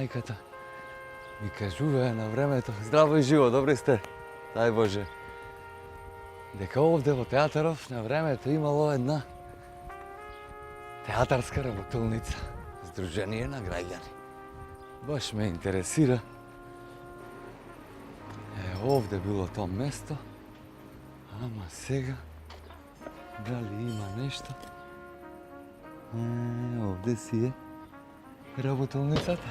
мајката ми кажуваа на времето, здраво и живо, добри сте, дај Боже, дека овде во театаров на времето имало една театарска работилница, Сдружение на граѓани. Баш ме интересира. Овде било тоа место, ама сега, дали има нешто? Овде си е работилницата.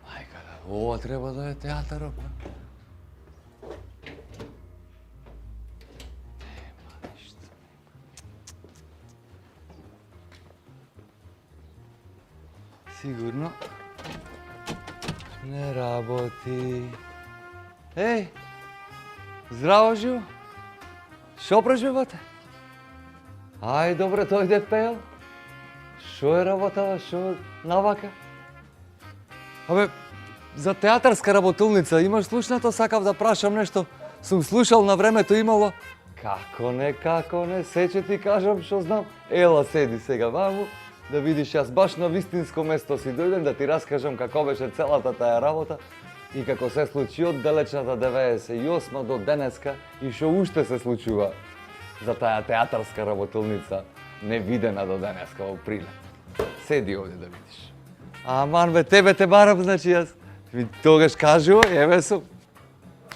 Мајка, ова треба да е театарот. Сигурно не работи. Еј, здраво живо? Шо преживувате? Ај, добре, дојде пеел. Шо е работава, шо навака? Абе, за театарска работилница имаш слушнато? Сакав да прашам нешто. Сум слушал на времето имало. Како не, се ќе ти кажам шо знам. Ела, седи сега ваму. Да видиш, јас баш на вистинско место си дојдем да ти раскажам како беше целата таа работа и како се случи од далечната 98 до денеска и што уште се случува за таа театарска работилница невидена до денеска во Прилеп. Седи овде да видиш. Аман бе, тебе те барам, значи јас. Тогаш кажувај, еве сум.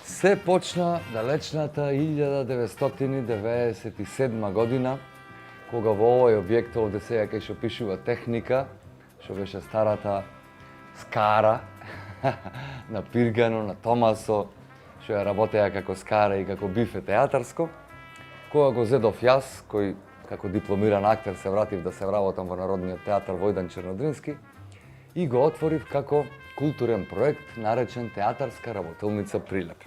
Се почна далечната 1997 година, кога во овој објект овде сега кај што пишува техника, што беше старата скара на Пиргано, на Томасо, што ја работеа како скара и како бифе театарско, кога го зедов јас, кој како дипломиран актер се вратив да се вработам во Народниот театар Војдан Чернодрински и го отворив како културен проект наречен Театарска работилница Прилеп.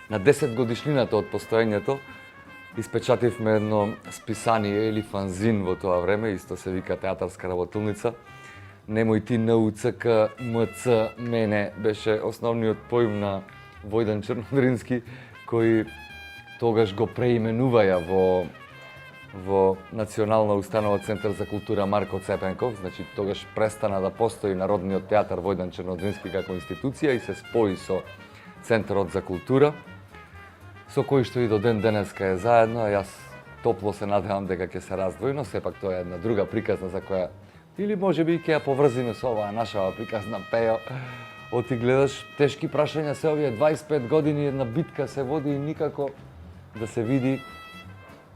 На 10 годишнината од постоењето испечативме едно списание или фанзин во тоа време, исто се вика Театарска работилница. Немој ти НУЦК, МЦ, мене беше основниот поим на Војдан Чернодрински, кој тогаш го преименуваја во Национална установа Центар за култура Марко Цепенков, значи тогаш престана да постои Народниот театар Војдан Чернодрински како институција и се спои со Центарот за култура, со кој што и до ден денеска е заедно, а јас топло се надевам дека ќе се раздвои, но сепак тоа е една друга приказна за која или можеби ќе ја поврзиме со оваа нашава приказна Пејо. Оти гледаш тешки прашања се овие 25 години една битка се води и никако да се види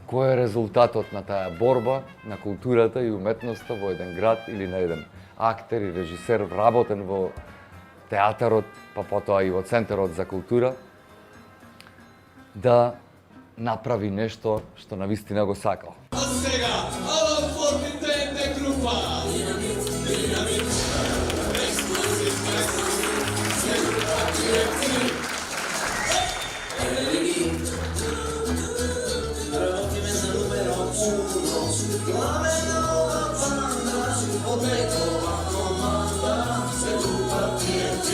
кој е резултатот на таа борба на културата и уметноста во еден град или на еден актер и режисер вработен во театарот, па потоа и во Центарот за култура, да направи нешто што навистина го сакал. А сега, Алан Фортинтенде група! Работиме за numero 1. Главе нова банда, ответова команда, се група TNT.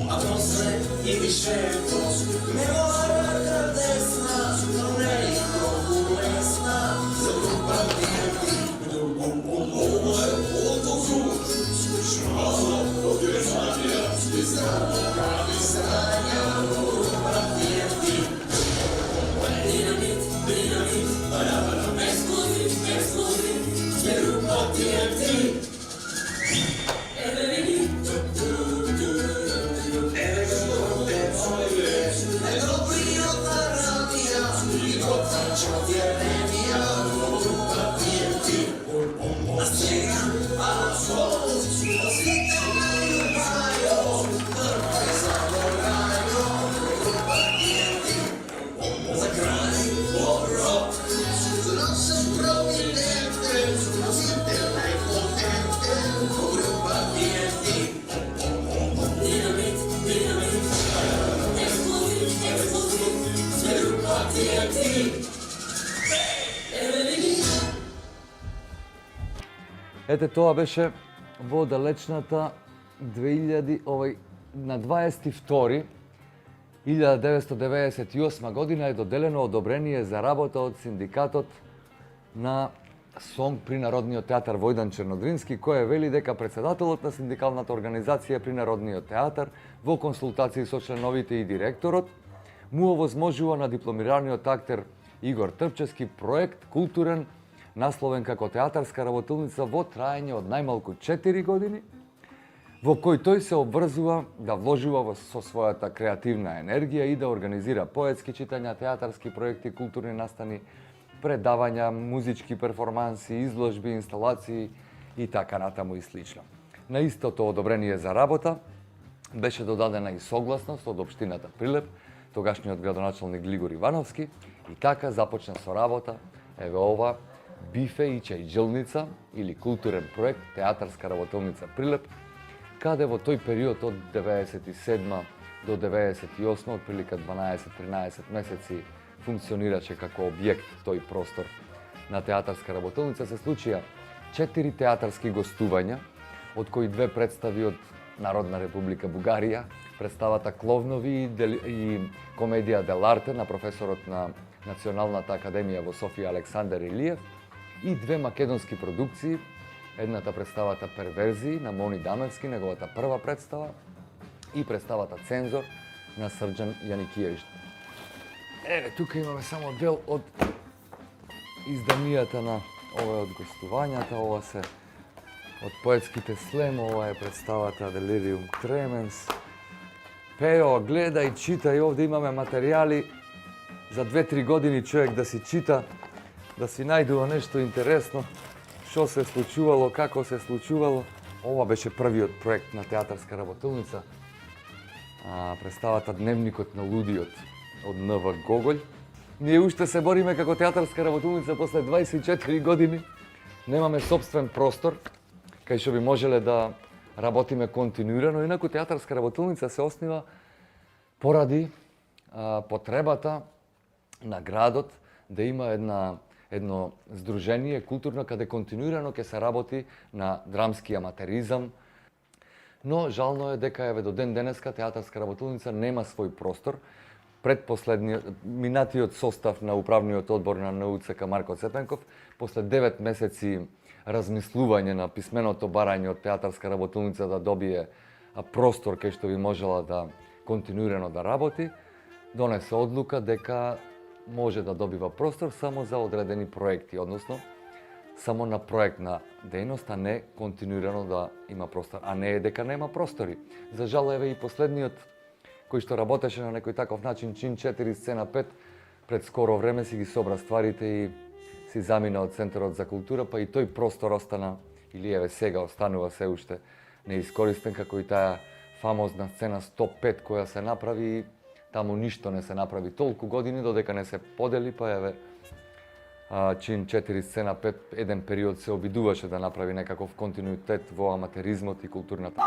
А после и вишето, мелодија градесна, но не и многу лесна, за група TNT. Ова е фотогруп, шала, одјезнанија, списано прави срања, група TNT. Динамит, ексклузив, група TNT. Ете, тоа беше во далечната 2000, на 22 1998 година е доделено одобрение за работа од синдикатот на СОНГ при Народниот театар Војдан Чернодрински, кој вели дека председателот на синдикалната организација при Народниот театар во консултации со членовите и директорот му овозможува на дипломираниот актер Игор Трпчевски проект културен насловен како театарска работилница во траење од најмалку 4 години, во кој тој се обврзува да вложува со својата креативна енергија и да организира поетски читања, театарски проекти, културни настани, предавања, музички перформанси, изложби, инсталации и така натаму и слично. На истото одобрение за работа беше додадена и согласност од општината Прилеп, тогашниот градоначалник Глигор Ивановски, и така започна со работа еве ова бифе и чајджилница или културен проект театарска работилница Прилеп, каде во тој период од 97 до 98, отприлика 12-13 месеци, функционираше како објект тој простор на театарска работилница. Се случија 4 театарски гостувања, од кои 2 представи од Народна република Бугарија, представата Кловнови и комедија Деларте на професорот на Националната академија во Софија Александар Илиев, и 2 македонски продукции, едната представата Перверзии на Мони Дамевски, неговата прва представа, и представата Цензор на Срđan Јаникиевич. Еве, тука имаме само дел од изданијата на ова од гостувањата, ова се од поетските слем, ова е представата Delirium Tremens. Пео, гледај, читај, овде имаме материјали за 2-3 години човек да си чита, да си најдува нешто интересно, што се случувало, како се случувало. Ова беше првиот проект на театарска работилница, представата Дневникот на лудиот од Н.В. Гоголј. Ние уште се бориме како театарска работилница после 24 години. Немаме собствен простор, кај што би можеле да работиме континуирано. Инаку театарска работилница се оснива поради потребата на градот да има едно здружение културно каде континуирано ќе се работи на драмски аматеризам. Но жално е дека еве до ден денеска театарска работилница нема свој простор. Минатиот состав на управниот одбор на НУЦК Марко Цепенков, после 9 месеци размислување на писменото барање од театарска работилница да добие простор кај што би можела да континуирано да работи, донесе одлука дека може да добива простор само за одредени проекти, односно само на проектна дејност, а не континуирано да има простор. А не е дека нема простори. За жал, еве и последниот кој што работеше на некој таков начин, чин 4, сцена 5, пред скоро време си ги собра стварите и си замина од Центарот за култура, па и тој простор остана, или еве сега останува се уште неискористен, како и таа фамозна сцена 105 која се направи, таму ништо не се направи толку години додека не се подели, па еве чин 4, сцена 5, еден период се обидуваше да направи некаков континуитет во аматеризмот и културната.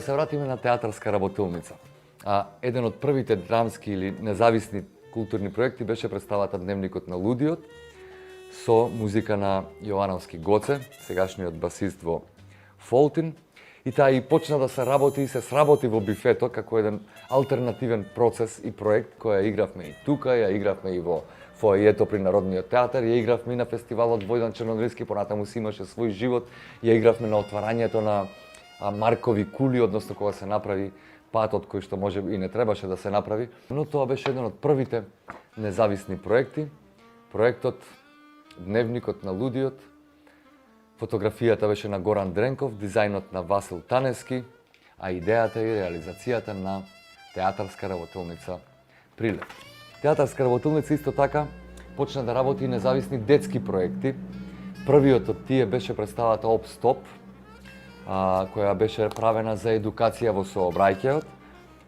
да се вратиме на театарска работилница. Еден од првите драмски или независни културни проекти беше представата Дневникот на лудиот со музика на Јовановски Гоце, сегашниот басист во Фолтин. И таа и почна да се работи и се сработи во бифето како еден алтернативен процес и проект која игравме и тука, ја игравме и во фоајето при Народниот театар, ја игравме и на фестивалот Војдан Чернодрински, понатаму си имаше свој живот, ја игравме на отварањето на Маркови кули, односно кога се направи патот кој што може и не требаше да се направи, но тоа беше еден од првите независни проекти. Проектот Дневникот на лудиот, фотографијата беше на Горан Дренков, дизајнот на Васил Таневски, а идејата и реализацијата на театарска работилница Прилеп. Театарска работилница исто така почна да работи и независни детски проекти. Првиот од тие беше представата Оп Стоп, која беше правена за едукација во сообраќајот,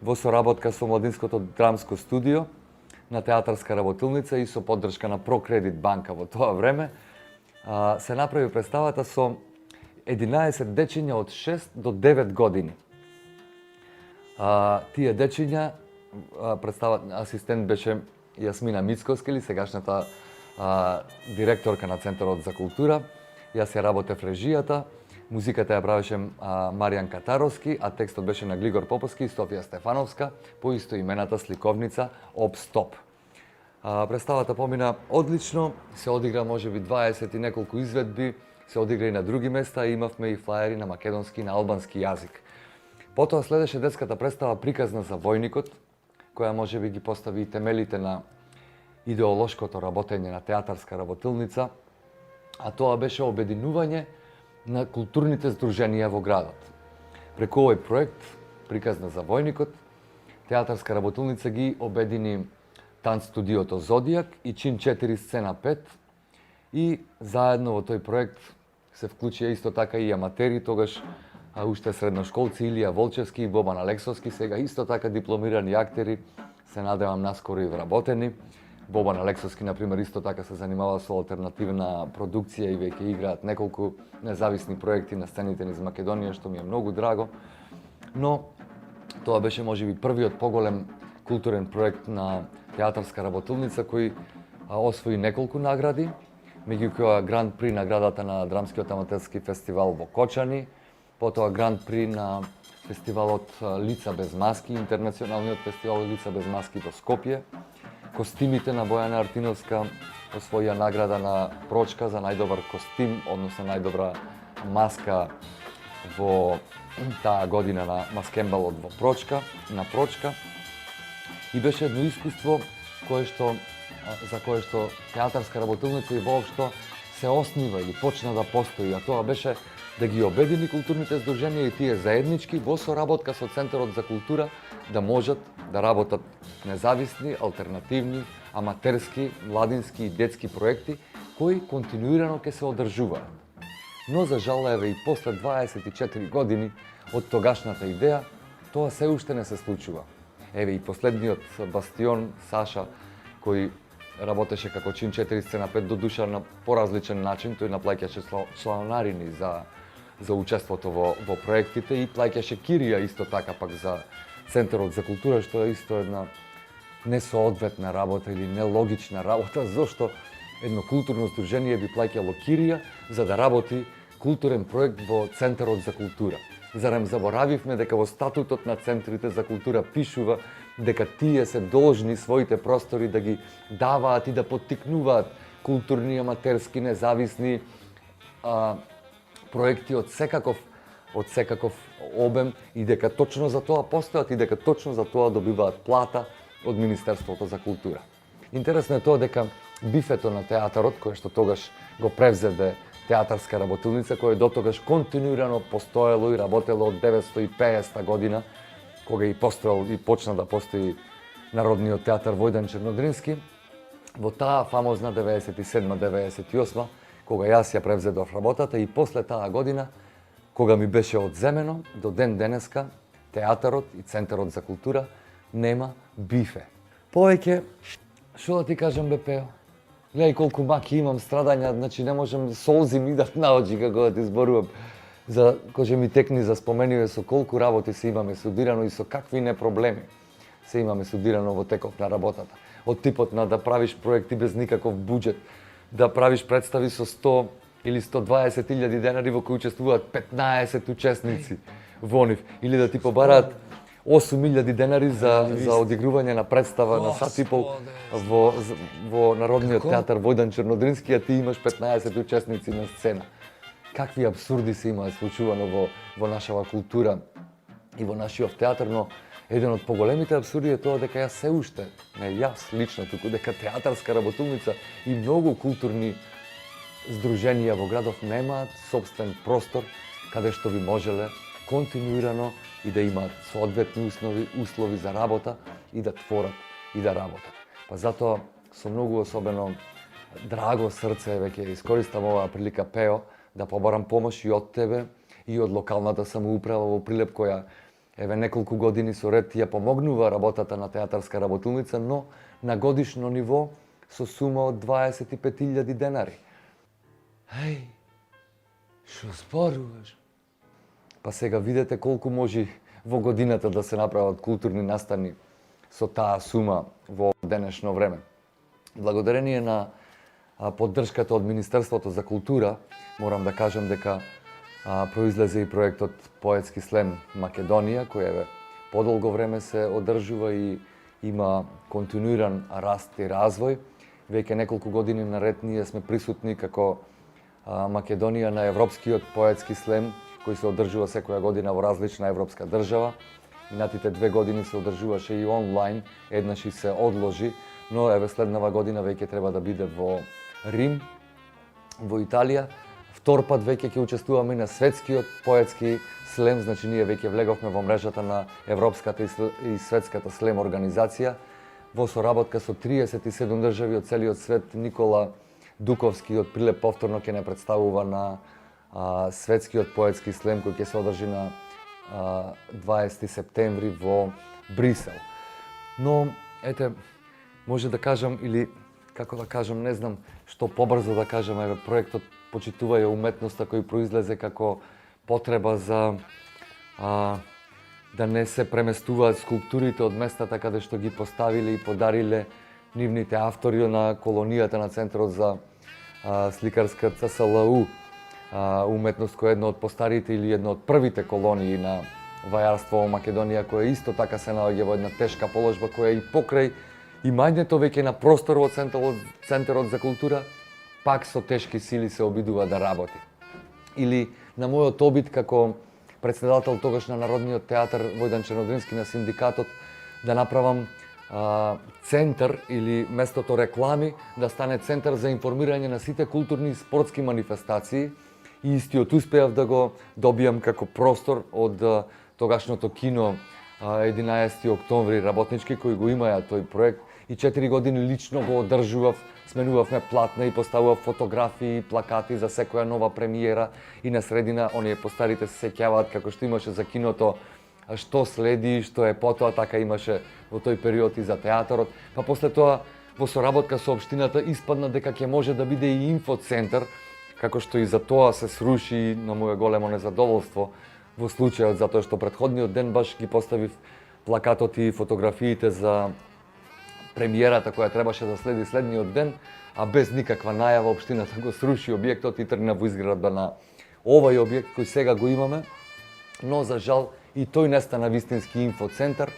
во соработка со Младинското драмско студио на театарска работилница и со поддршка на Прокредит банка во тоа време. Се направи представата со 11 дечиња од 6 до 9 години. Тие дечиња, асистент беше Јасмина Мицковска, или сегашната директорка на Центарот за култура. Јас ја работев режијата, музиката ја правеше Маријан Катаровски, а текстот беше на Глигор Поповски и Софија Стефановска, по истоимената сликовница Оп Стоп. Представата помина одлично, се одигра можеби 20 и неколку изведби, се одигра и на други места, имавме и флаери на македонски и на албански јазик. Потоа следеше детската представа Приказна за војникот, која можеби ги постави и темелите на идеолошкото работење на театарска работилница, а тоа беше обединување на културните здруженија во градот. Преку овој проект, Приказна за војникот, театарска работилница ги обедини танц студиото Зодијак и Чин 4 сцена 5 и заедно во тој проект се вклучија исто така и аматери, тогаш уште средношколци Илија Волчевски и Бобан Алексовски, сега исто така дипломирани актери, се надевам наскоро и вработени. Бобан Алексовски, например, исто така се занимава со алтернативна продукција и веќе играат неколку независни проекти на сцените низ Македонија, што ми е многу драго. Но тоа беше можеби првиот поголем културен проект на театарска работилница кој освои неколку награди, меѓу која Гранд При наградата на Драмскиот аматерски фестивал во Кочани, потоа Гранд При на фестивалот Лица без маски, интернационалниот фестивал Лица без маски во Скопје. Костимите на Бојана Артиновска освоија награда на Прочка за најдобар костим, односно најдобра маска во таа година на маскембалот во Прочка, на Прочка. И беше едно искуство за кое што театарска работилница и воопшто се оснива или почна да постои, а тоа беше да ги обедини културните здруженија и тие заеднички во соработка со Центарот за култура да можат да работат независни, алтернативни, аматерски, младински и детски проекти кои континуирано ќе се одржуваат. Но за жал еве и после 24 години од тогашната идеја, тоа се уште не се случува. Еве и последниот бастион Саша, кој работеше како Чин 4 сцена 5 до душа на поразличен начин, тој наплаќаше чланарини за учеството во проектите и плаќаше кирија исто така пак за Центарот за култура, што е исто една несоодветна работа или нелогична работа, зашто едно културно здружение би плаќало кирија за да работи културен проект во Центарот за култура. Зарем заборавивме дека во статутот на центрите за култура пишува дека тие се должни своите простори да ги даваат и да поттикнуваат културни, аматерски, независни проекти од секаков обем и дека точно за тоа постојат и дека точно за тоа добиваат плата од Министерството за култура. Интересно е тоа дека бифето на театарот, кое што тогаш го превзеде театарска работилница, која до тогаш континуирано постоело и работело од 950 година, кога и постоел и почна да постои Народниот театар Војдан Чернодрински, во таа фамозна 97-98, кога јас ја превзедов работата и после таа година, кога ми беше одземено, до ден денеска, театарот и Центарот за култура нема бифе. Повеќе, што да ти кажам бе Пео? Гледај колку маки имам, страдања, значи не можам, солзи ми идат на очи како да ти зборувам. за коже ми текни за спомениве со колку работи се имаме судирано и со какви не проблеми се имаме судирано во теков на работата. Од типот на да правиш проекти без никаков буџет, да правиш представи со 100 или 120 илјади денари во кои учествуваат 15 учесници во нив, или да ти побараат 8.000 денари за одигрување на представа на сат и пол во Народниот театар Војдан Чернодрински, а ти имаш 15 учесници на сцена. Какви абсурди се имаат случувано во нашава култура и во нашиот театар, но еден од поголемите абсурди е тоа дека јас се уште, не јас лично, туку дека театарска работилница и многу културни здруженија во градов немаат сопствен простор каде што би можеле континуирано и да имаат соодветни услови за работа и да творат и да работат. Па затоа со многу особено драго срце веќе искористам оваа прилика, Пео, да побарам помош и од тебе и од локалната самоуправа во Прилеп, која еве неколку години со ред ја помогнува работата на театарска работилница, но на годишно ниво со сума од 25.000 денари. Еј, шо зборуваш? Па сега видете колку може во годината да се направат културни настани со таа сума во денешно време. Благодарение на поддршката од Министерството за култура, морам да кажам дека произлезе и проектот Поетски слем Македонија, кој подолго време се одржува и има континуиран раст и развој. Веќе неколку години наред ние сме присутни како Македонија на Европскиот поетски слем, кој се одржува секоја година во различна европска држава. Минатите 2 години се одржуваше и онлайн, еднаш и се одложи, но еве следнава година веќе треба да биде во Рим, во Италија. Втор пат веќе ќе учествуваме на светскиот поетски слем, значи ние веќе влеговме во мрежата на Европската и светската слем организација. Во соработка со 37 држави од целиот свет, Никола Дуковски од Прилеп повторно ќе не представува на светскиот поетски слем кој ќе се одржи на 20 септември во Брисел. Но, ете, може да кажам, или како да кажам, не знам што побрзо да кажам, еве проектот Почитувај уметноста кој произлезе како потреба за да не се преместуваат скулптурите од местата каде што ги поставиле и подариле нивните автори на колонијата на Центарот за сликарска ЦСЛУ, уметност која е една од постарите или една од првите колонии на вајарство во Македонија, која исто така се наоѓа во една тешка положба, која и покрај имањето веќе на простор во Центарот за култура, пак со тешки сили се обидува да работи. Или на мојот обид како председател тогаш на Народниот театар Војдан Чернодрински на синдикатот да направам центар или местото реклами да стане центар за информирање на сите културни и спортски манифестации и истиот успеав да го добијам како простор од тогашното кино 11 октомври работнички кои го имаја тој проект и 4 години лично го одржував, сменувавме платна и поставував фотографии и плакати за секоја нова премиера и на средина оние постарите се сеќаваат како што имаше за киното што следи, што е потоа, така имаше во тој период и за театарот. Па после тоа во соработка со општината испадна дека ќе може да биде и инфоцентар, како што и за тоа се сруши на моје големо незадоволство во случајот, затоа што претходниот ден баш ги поставив плакатот и фотографиите за премиерата која требаше да следи следниот ден, а без никаква најава општината го сруши објектот и тргна во изградба на овај објект кој сега го имаме, но за жал и тој не стана вистински инфоцентар,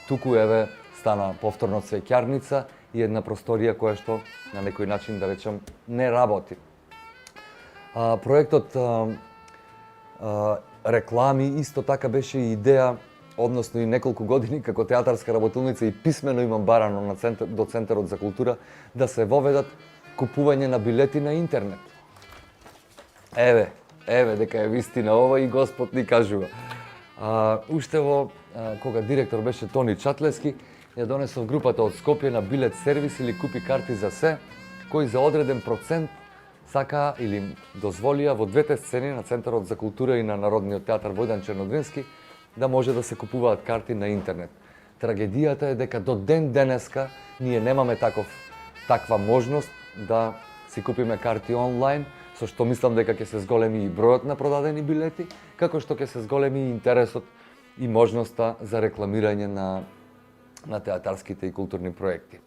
туку еве стана повторно цвеќарница и една просторија која што на некој начин, да речем, не работи. Проектот реклами исто така беше и идеја, односно и неколку години како театарска работилница и писмено имам барано до Центарот за култура да се воведат купување на билети на интернет. Еве дека е вистина ова и Господ ни кажува. Уште кога директор беше Тони Чатлески, ја донесов групата од Скопје на билет сервис или купи карти за се, кој за одреден процент сака или дозволија во двете сцени на Центарот за култура и на Народниот театар Војдан Чернодрински да може да се купуваат карти на интернет. Трагедијата е дека до ден денеска ние немаме таква можност да си купиме карти онлайн, со што мислам дека ќе се зголеми и бројот на продадени билети, како што ќе се зголеми и интересот и можноста за рекламирање на театарските и културни проекти.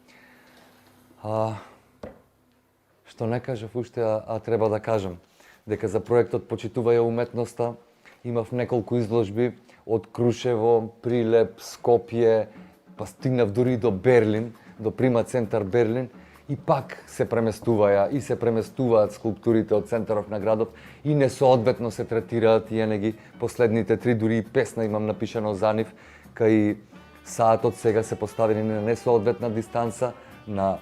Што не кажав уште, а треба да кажам, дека за проектот Почитувај уметноста имав неколку изложби од Крушево, Прилеп, Скопје, па стигнав дури до Берлин, до Прима центар Берлин, и пак се преместуваат скулптурите од центарот на градот и несоодветно се третираат и енеги последните 3 дури и песна имам напишано за нив, кај саатот сега се поставени на несоодветна дистанца, на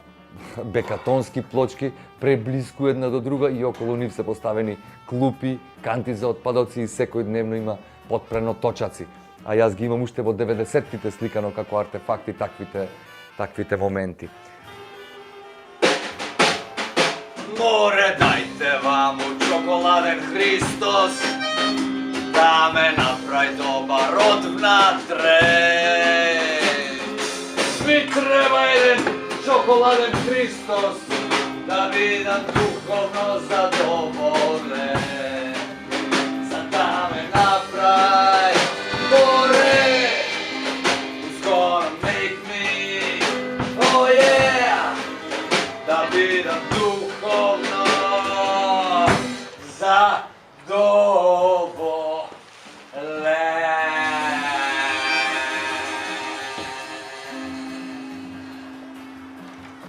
бекатонски плочки, преблиску една до друга и околу нив се поставени клупи, канти за отпадоци и секој дневно има подпрено точаци. А јас ги имам уште во 90-тите сликано како артефакти таквите моменти. Море, дајте ваму чоколаден Христос, да ме направи добар од внатре. Ми треба еден чоколаден Христос, да бидам духовно задоволен. За да ме направи горе, who's gonna make me, oh yeah, да бидам духовно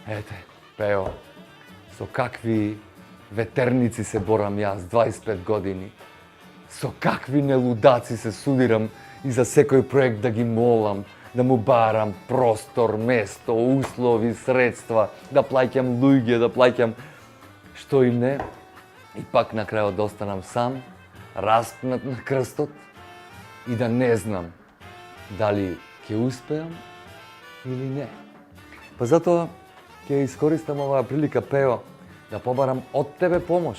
Ете, Пео, со какви ветерници се борам јас 25 години, со какви нелудаци се судирам и за секој проект да ги молам, да му барам простор, место, услови, средства, да плаќам луѓе, да плаќам што и не, и пак на крајот да останам сам, распнат на крстот и да не знам дали ќе успеам или не. Па затоа ќе искористам оваа прилика, Пео, да побарам од тебе помош.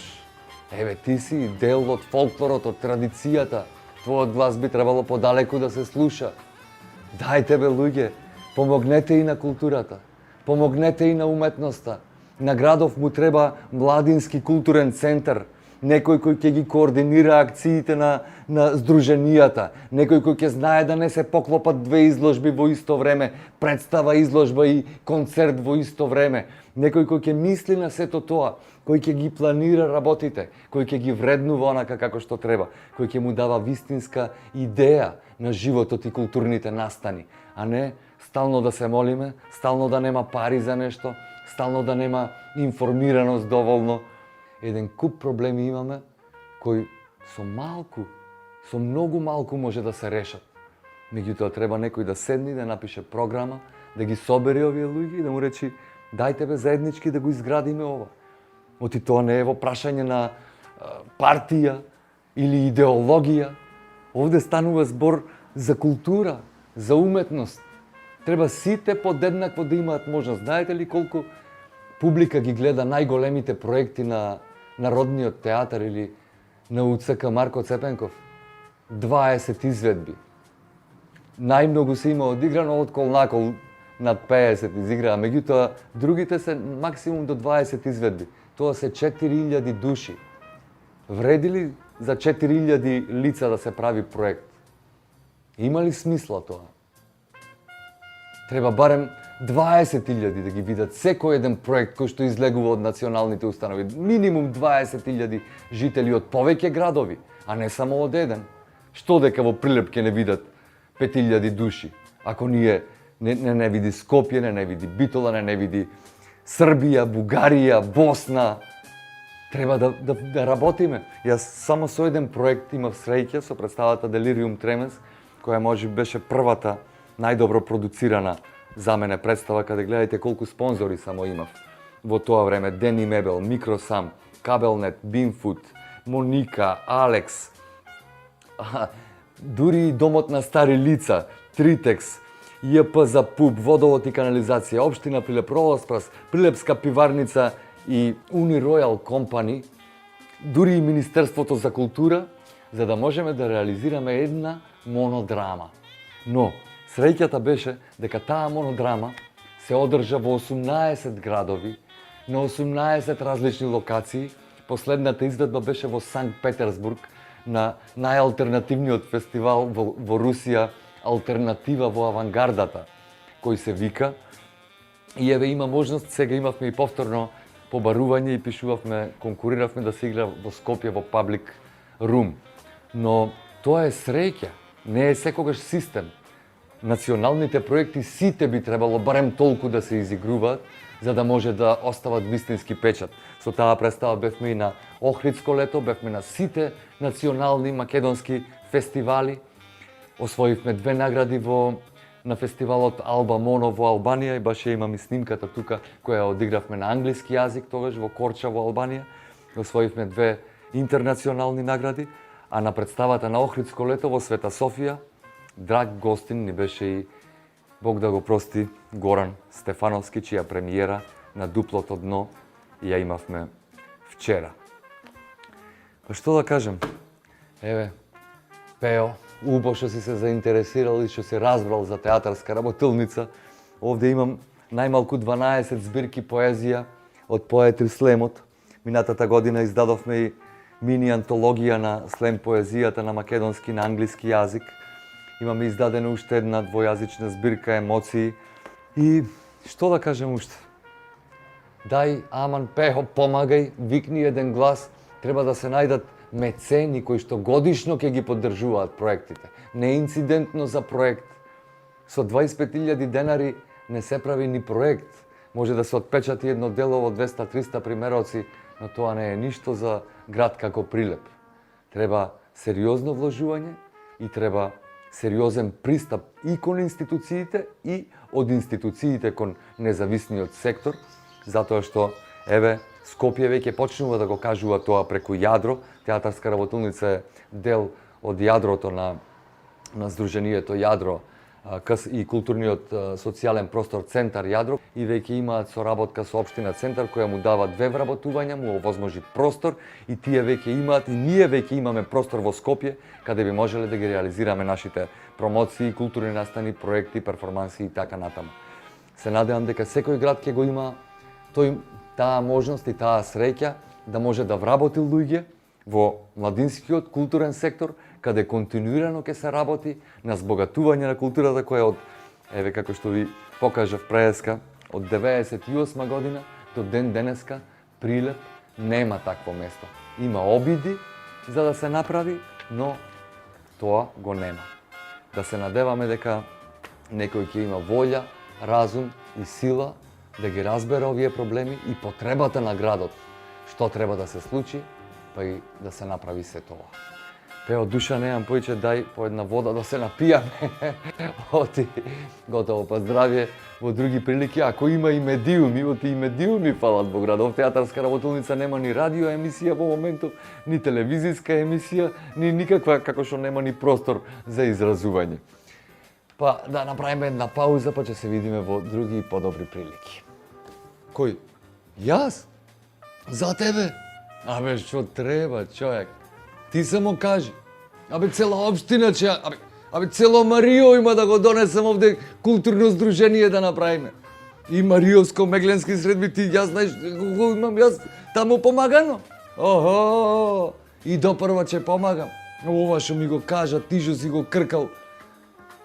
Еве, ти си дел од фолклорот, од традицијата. Твојот глас би требало подалеку да се слуша. Дајте бе, луѓе, помогнете и на културата, помогнете и на уметноста. На градов му треба младински културен центар, некој кој ќе ги координира акциите на здруженијата, некој кој ќе знае да не се поклопат две изложби во исто време, представа, изложба и концерт во исто време, некој кој ќе мисли на сето тоа, кој ќе ги планира работите, кој ќе ги вреднува онака како што треба, кој ќе му дава вистинска идеја на животот и културните настани, а не стално да се молиме, стално да нема пари за нешто, стално да нема информираност доволно. Еден куп проблеми имаме кои со многу малку може да се решат. Меѓутоа треба некој да седне, да напише програма, да ги собере овие луѓе и да му речи дајте бе заеднички да го изградиме ова. Оти тоа не е во прашање на партија или идеологија. Овде станува збор за култура, за уметност. Треба сите подеднакво да имаат можност. Знаете ли колку публика ги гледа најголемите проекти на Народниот театар или на УЦК Марко Цепенков? 20 изведби. Најмногу се има одиграно од Колнакол, над 50 изиграа, меѓутоа другите се максимум до 20 изведби. Тоа се 4000 души. Вреди ли за 4000 лица да се прави проект? Има ли смисла тоа? Треба барем 20.000 да ги видат секој еден проект кој што излегува од националните установи. Минимум 20.000 жители од повеќе градови, а не само од еден. Што дека во Прилеп ќе не видат 5000 души, ако ние не види Скопје, не види Битола, не види Србија, Бугарија, Босна. Треба да работиме. Јас само со еден проект имав среќа со представата Делириум Тременс, која може беше првата најдобро продуцирана за мене представа, каде гледајте колку спонзори само имав. Во тоа време Дени Мебел, Микросам, Кабелнет, Бинфуд, Моника, Алекс, дури и Домот на стари лица, Тритекс, ЈП за ПУБ, Водовод и канализација, Општина Прилеп, Ролоспрас, Прилепска пиварница и Уни Ројал Компани, дури и Министерството за култура, за да можеме да реализираме една монодрама. Но среќата беше дека таа монодрама се одржа во 18 градови, на 18 различни локации, Последната издадба беше во Санкт Петерсбург на најалтернативниот фестивал во Русија, Алтернатива во авангардата, кој се вика. И еве има можност, сега имавме и повторно побарување и пишувавме, конкуриравме да се игра во Скопје во Public Room. Но тоа е среќа, не е секогаш систем. Националните проекти сите би требало барем толку да се изигруваат, за да може да остават вистински печат. Со таа представа бевме и на Охридско лето, бевме на сите национални македонски фестивали. Освоивме 2 награди на фестивалот Алба Моно во Албанија и баш ја имам и снимката тука која одигравме на англиски јазик тогаш во Корча во Албанија. Освоивме 2 интернационални награди, а на представата на Охридско лето во Света Софија драг гостин ни беше и, Бог да го прости, Горан Стефановски, чија премиера на Дуплото дно ја имавме вчера. Па што да кажем? Еве, Пео, убаво што си се заинтересирал и што се разбрал за театарска работилница. Овде имам најмалку 12 збирки поезија од Поетри Слемот. Минатата година издадовме и мини антологија на слем поезијата на македонски на англиски јазик. Имаме издадена уште една двојазична збирка Емоции. И што да кажем уште? Дај, аман, Пехо, помагај, викни еден глас. Треба да се најдат мецени кои што годишно ќе ги поддржуваат проектите. Не инцидентно за проект. Со 25.000 денари не се прави ни проект. Може да се отпечати едно дело во 200-300 примероци, но тоа не е ништо за град како Прилеп. Треба сериозно вложување и треба сериозен пристап и кон институциите и од институциите кон независниот сектор, затоа што, еве, Скопје веќе почнува да го кажува тоа преку Јадро. Театарска работилница е дел од јадрото на Сдруженијето Јадро и културниот социјален простор Центар Јадро и веќе имаат соработка со општина Центар која му дава 2 вработувања, му овозможи простор и тие веќе имаат и ние веќе имаме простор во Скопје каде би можеле да ги реализираме нашите промоции, културни настани, проекти, перформанси и така натаму. Се надевам дека секој град ќе го има таа можност и таа среќа да може да вработи луѓе во младинскиот културен сектор, каде континуирано ќе се работи на збогатување на културата која од, еве како што ви покажав преска, од 98 година до ден денеска Прилеп нема такво место. Има обиди за да се направи, но тоа го нема. Да се надеваме дека некој ќе има волја, разум и сила да ги разбере овие проблеми и потребата на градот, што треба да се случи, па и да се направи се тоа. Пео, душа немам поиќе, дај по една вода да се напијаме. Оти, готово, па здравје во други прилики. Ако има и медиуми, оти и медиуми фалат во градот. Театарска работилница нема ни радио емисија во моментов, ни телевизиска емисија, ни никаква, како што нема ни простор за изразување. Па да направиме една пауза, па ќе се видиме во други и подобри прилики. Кој? Јас? За тебе? Абе, што треба, човек? Ти само кажи. Абе, цела општина че... Абе, цело Марио има да го донесам овде културно здружение да направиме. И Мариовско-Мегленски средби, ти, јас знаеш, го имам јас таму помагано. Охо, и допрва ќе помагам. Ова што ми го кажа, ти што си го кркал.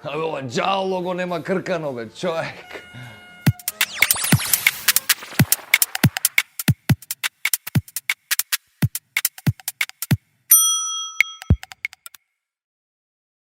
Абе, ова джало го нема кркано, бе, човек.